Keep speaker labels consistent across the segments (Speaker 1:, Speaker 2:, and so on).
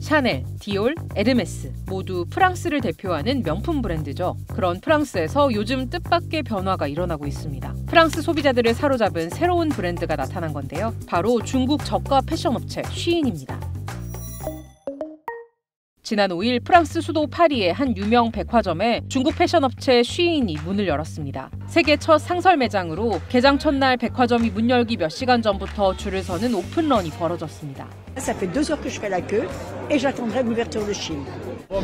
Speaker 1: 샤넬, 디올, 에르메스 모두 프랑스를 대표하는 명품 브랜드죠. 그런 프랑스에서 요즘 뜻밖의 변화가 일어나고 있습니다. 프랑스 소비자들을 사로잡은 새로운 브랜드가 나타난 건데요. 바로 중국 저가 패션 업체 쉬인입니다. 지난 5일 프랑스 수도 파리의 한 유명 백화점에 중국 패션 업체 쉬인이 문을 열었습니다. 세계 첫 상설 매장으로 개장 첫날 백화점이 문 열기 몇 시간 전부터 줄을 서는 오픈런이 벌어졌습니다.
Speaker 2: Ça fait 2 heures que je fais la queue et j'attendrai l'ouverture de Chine.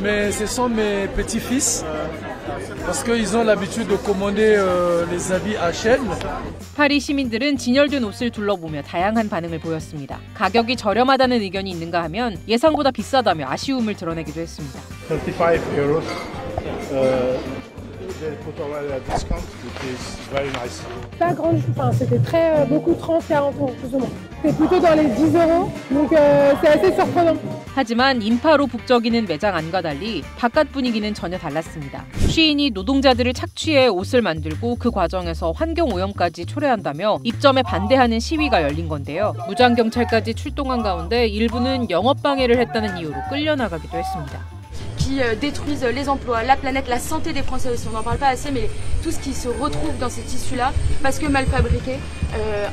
Speaker 3: Mais ce sont mes petits-fils parce qu'ils ont l'habitude de commander les habits à chaîne.
Speaker 1: 파리 시민들은 진열된 옷을 둘러보며 다양한 반응을 보였습니다. 가격이 저렴하다는 의견이 있는가 하면 예상보다 비싸다며 아쉬움을 드러내기도 했습니다.
Speaker 4: 35 euros. They put already a discount, which is very nice.
Speaker 5: Pas grande, enfin c'était très beaucoup 30-40 euros plus ou moins. C'est plutôt dans les 10 euros, donc c'est assez surprenant.
Speaker 1: 하지만 인파로 북적이는 매장 안과 달리 바깥 분위기는 전혀 달랐습니다. 쉬인이 노동자들을 착취해 옷을 만들고 그 과정에서 환경 오염까지 초래한다며 입점에 반대하는 시위가 열린 건데요. 무장 경찰까지 출동한 가운데 일부는 영업 방해를 했다는 이유로 끌려나가기도 했습니다.
Speaker 6: qui détruisent les emplois, la planète, la santé des Français aussi. On n'en parle pas assez, mais tout ce qui se retrouve dans ces tissus-là, parce que mal fabriqués,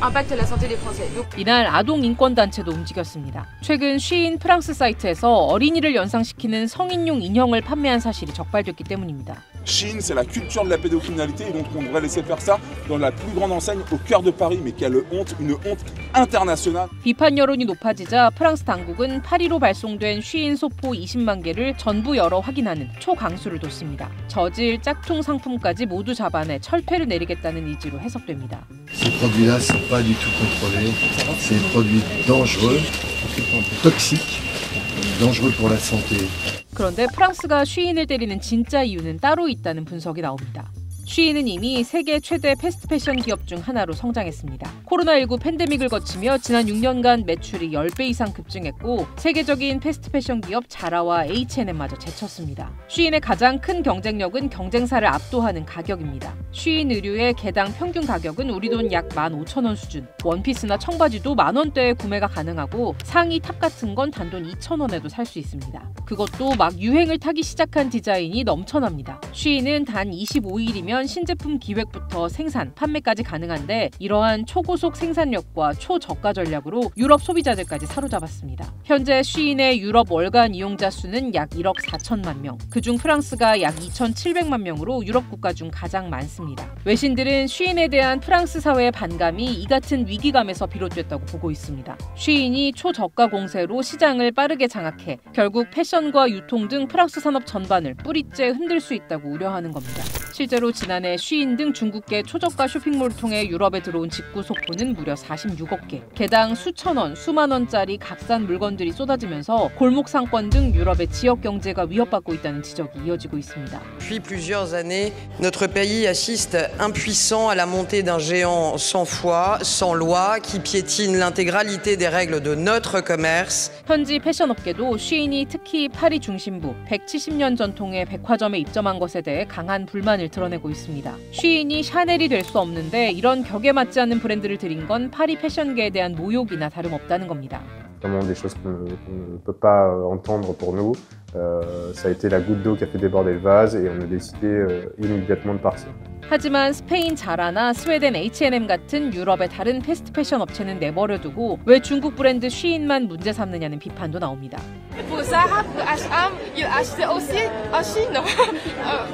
Speaker 6: impacte la santé des Français.
Speaker 1: 이날 아동 인권 단체도 움직였습니다. 최근 쉬인 프랑스 사이트에서 어린이를 연상시키는 성인용 인형을 판매한 사실이 적발됐기 때문입니다.
Speaker 7: Chine, c'est la culture de la pédocriminalité et donc on devrait laisser faire ça dans la plus grande enseigne au cœur de Paris, mais quelle honte, une honte internationale.
Speaker 1: 비판 여론이 높아지자 프랑스 당국은 파리로 발송된 쉬인 소포 20만 개를 전부 열어 확인하는 초강수를 뒀습니다. 저질, 짝퉁 상품까지 모두 잡아내 철퇴를 내리겠다는 의지로 해석됩니다.
Speaker 8: Ces produits-là sont pas du tout contrôlés. C'est des produits dangereux, toxiques, dangereux pour la santé.
Speaker 1: 그런데 프랑스가 쉬인을 때리는 진짜 이유는 따로 있다는 분석이 나옵니다. 쉬인은 이미 세계 최대 패스트 패션 기업 중 하나로 성장했습니다. 코로나19 팬데믹을 거치며 지난 6년간 매출이 10배 이상 급증했고 세계적인 패스트 패션 기업 자라와 H&M마저 제쳤습니다. 쉬인의 가장 큰 경쟁력은 경쟁사를 압도하는 가격입니다. 쉬인 의류의 개당 평균 가격은 우리 돈 약 15,000원 수준, 원피스나 청바지도 만원대에 구매가 가능하고 상의 탑 같은 건 단돈 2,000원에도 살 수 있습니다. 그것도 막 유행을 타기 시작한 디자인이 넘쳐납니다. 쉬인은 단 25일이면 신제품 기획부터 생산, 판매까지 가능한데 이러한 초고속 생산력과 초저가 전략으로 유럽 소비자들까지 사로잡았습니다. 현재 쉬인의 유럽 월간 이용자 수는 약 1억 4천만 명, 그중 프랑스가 약 2,700만 명으로 유럽 국가 중 가장 많습니다. 외신들은 쉬인에 대한 프랑스 사회의 반감이 이 같은 위기감에서 비롯됐다고 보고 있습니다. 쉬인이 초저가 공세로 시장을 빠르게 장악해 결국 패션과 유통 등 프랑스 산업 전반을 뿌리째 흔들 수 있다고 우려하는 겁니다. 실제로 지난해 쉬인 등 중국계 초저가 쇼핑몰을 통해 유럽에 들어온 직구 소포는 무려 46억 개. 개당 수천 원, 수만 원짜리 값싼 물건들이 쏟아지면서 골목 상권 등 유럽의 지역 경제가 위협받고 있다는 지적이 이어지고 있습니다.
Speaker 9: Depuis plusieurs années, notre pays assiste impuissant à la montée d'un géant sans foi, sans loi, qui piétine l'intégralité des règles de notre commerce.
Speaker 1: 현지 패션업계도 쉬인이 특히 파리 중심부 170년 전통의 백화점에 입점한 것에 대해 강한 불만을 드러내고 있습니다. 쉬인이 샤넬이 될 수 없는데 이런 격에 맞지 않는 브랜드를 들인 건 파리 패션계에 대한 모욕이나 다름없다는 겁니다.
Speaker 10: Vraiment des choses qu'on ne peut pas entendre pour nous. Ça a été la goutte d'eau qui a fait déborder le vase et on a décidé immédiatement de partir.
Speaker 1: 하지만 스페인 자라나 스웨덴 H&M 같은 유럽의 다른 패스트 패션 업체는 내버려두고 왜 중국 브랜드 쉬인만 문제 삼느냐는 비판도 나옵니다.
Speaker 6: Pour Zara, pour H&M, ils achètent aussi en Chine.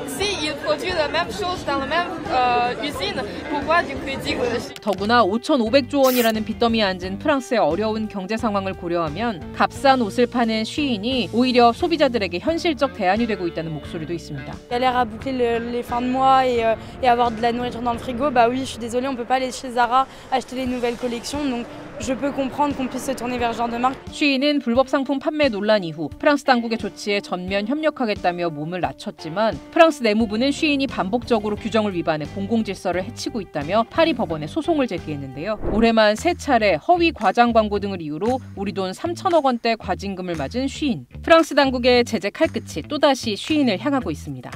Speaker 6: Si ils produisent la même chose dans la même usine, pourquoi du critique?
Speaker 1: 더구나 5,500조 원이라는 빚더미에 앉은 프랑스의 어려운 경제 상황을 고려하면 값싼 옷을 파는 쉬인이 오히려 소비자들에게 현실적 대안이 되고 있다는 목소리도 있습니다.
Speaker 11: Galère à boucler les fins de mois et avoir de la nourriture dans le frigo, bah oui, je suis désolée, on peut pas aller chez Zara acheter les nouvelles collections, donc je peux comprendre qu'on puisse se tourner vers ce genre de marque.
Speaker 1: 쉬인은 불법 상품 판매 논란 이후 프랑스 당국의 조치에 전면 협력하겠다며 몸을 낮췄지만 프랑스 내무부는 쉬인이 반복적으로 규정을 위반해 공공질서를 해치고 있다며 파리 법원에 소송을 제기했는데요. 올해만 3차례 허위 과장 광고 등을 이유로 우리 돈 3천억 원대 과징금을 맞은 쉬인. 프랑스 당국의 제재 칼끝이 또다시 쉬인을 향하고 있습니다.